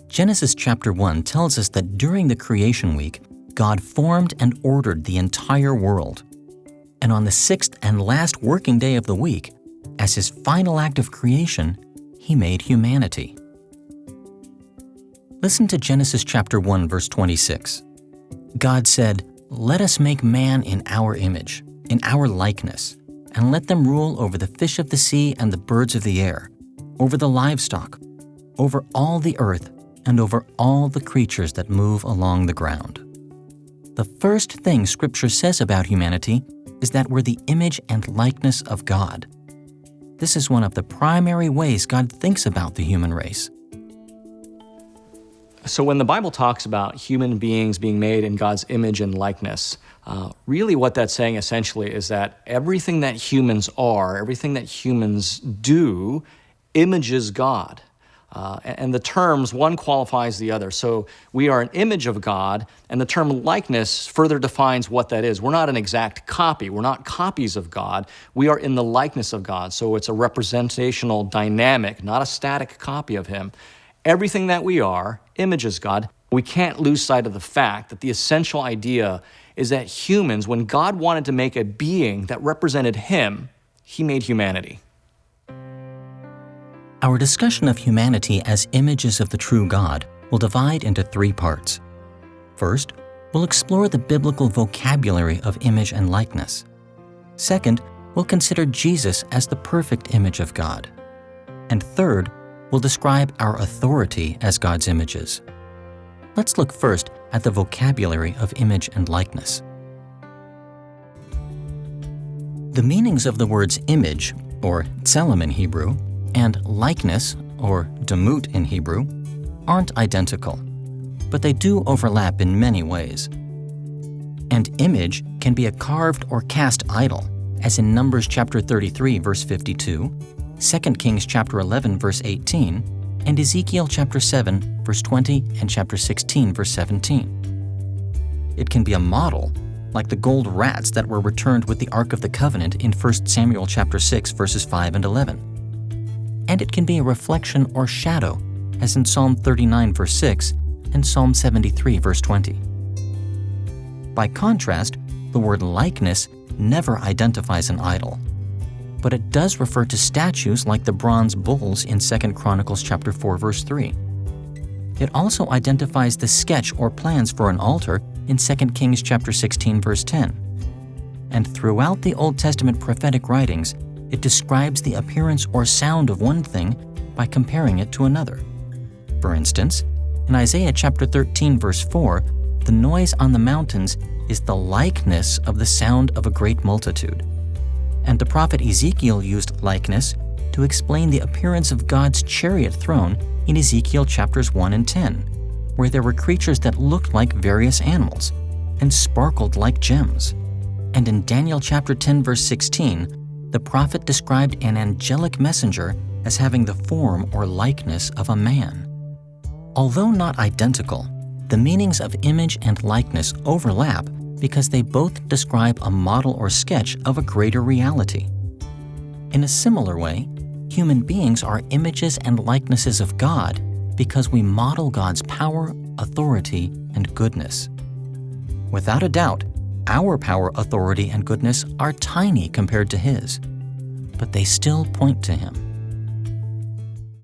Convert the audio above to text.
Genesis chapter 1 tells us that during the creation week, God formed and ordered the entire world. And on the sixth and last working day of the week, as his final act of creation, he made humanity. Listen to Genesis chapter 1, verse 26. God said, "Let us make man in our image, in our likeness, and let them rule over the fish of the sea and the birds of the air, over the livestock, over all the earth, and over all the creatures that move along the ground." The first thing Scripture says about humanity is that we're the image and likeness of God. This is one of the primary ways God thinks about the human race. So when the Bible talks about human beings being made in God's image and likeness, really what that's saying essentially is that everything that humans are, everything that humans do, images God. And the terms, one qualifies the other. So we are an image of God, and the term likeness further defines what that is. We're not an exact copy. We're not copies of God. We are in the likeness of God. So it's a representational dynamic, not a static copy of him. Everything that we are images God. We can't lose sight of the fact that the essential idea is that humans, when God wanted to make a being that represented him, he made humanity. Our discussion of humanity as images of the true God will divide into 3 parts. First, we'll explore the biblical vocabulary of image and likeness. Second, we'll consider Jesus as the perfect image of God. And third, we'll describe our authority as God's images. Let's look first at the vocabulary of image and likeness. The meanings of the words image, or tselem in Hebrew, and likeness, or demut in Hebrew, aren't identical, but they do overlap in many ways. And image can be a carved or cast idol, as in Numbers chapter 33, verse 52, 2 Kings chapter 11, verse 18, and Ezekiel chapter 7, verse 20, and chapter 16, verse 17. It can be a model, like the gold rats that were returned with the Ark of the Covenant in 1 Samuel chapter 6, verses 5 and 11. And it can be a reflection or shadow, as in Psalm 39, verse 6, and Psalm 73, verse 20. By contrast, the word likeness never identifies an idol, but it does refer to statues like the bronze bulls in 2 Chronicles chapter 4, verse 3. It also identifies the sketch or plans for an altar in 2 Kings chapter 16, verse 10. And throughout the Old Testament prophetic writings, it describes the appearance or sound of one thing by comparing it to another. For instance, in Isaiah chapter 13, verse 4, the noise on the mountains is the likeness of the sound of a great multitude. And the prophet Ezekiel used likeness to explain the appearance of God's chariot throne in Ezekiel chapters 1 and 10, where there were creatures that looked like various animals and sparkled like gems. And in Daniel chapter 10, verse 16, the prophet described an angelic messenger as having the form or likeness of a man. Although not identical, the meanings of image and likeness overlap because they both describe a model or sketch of a greater reality. In a similar way, human beings are images and likenesses of God because we model God's power, authority, and goodness. Without a doubt, our power, authority, and goodness are tiny compared to His, but they still point to Him.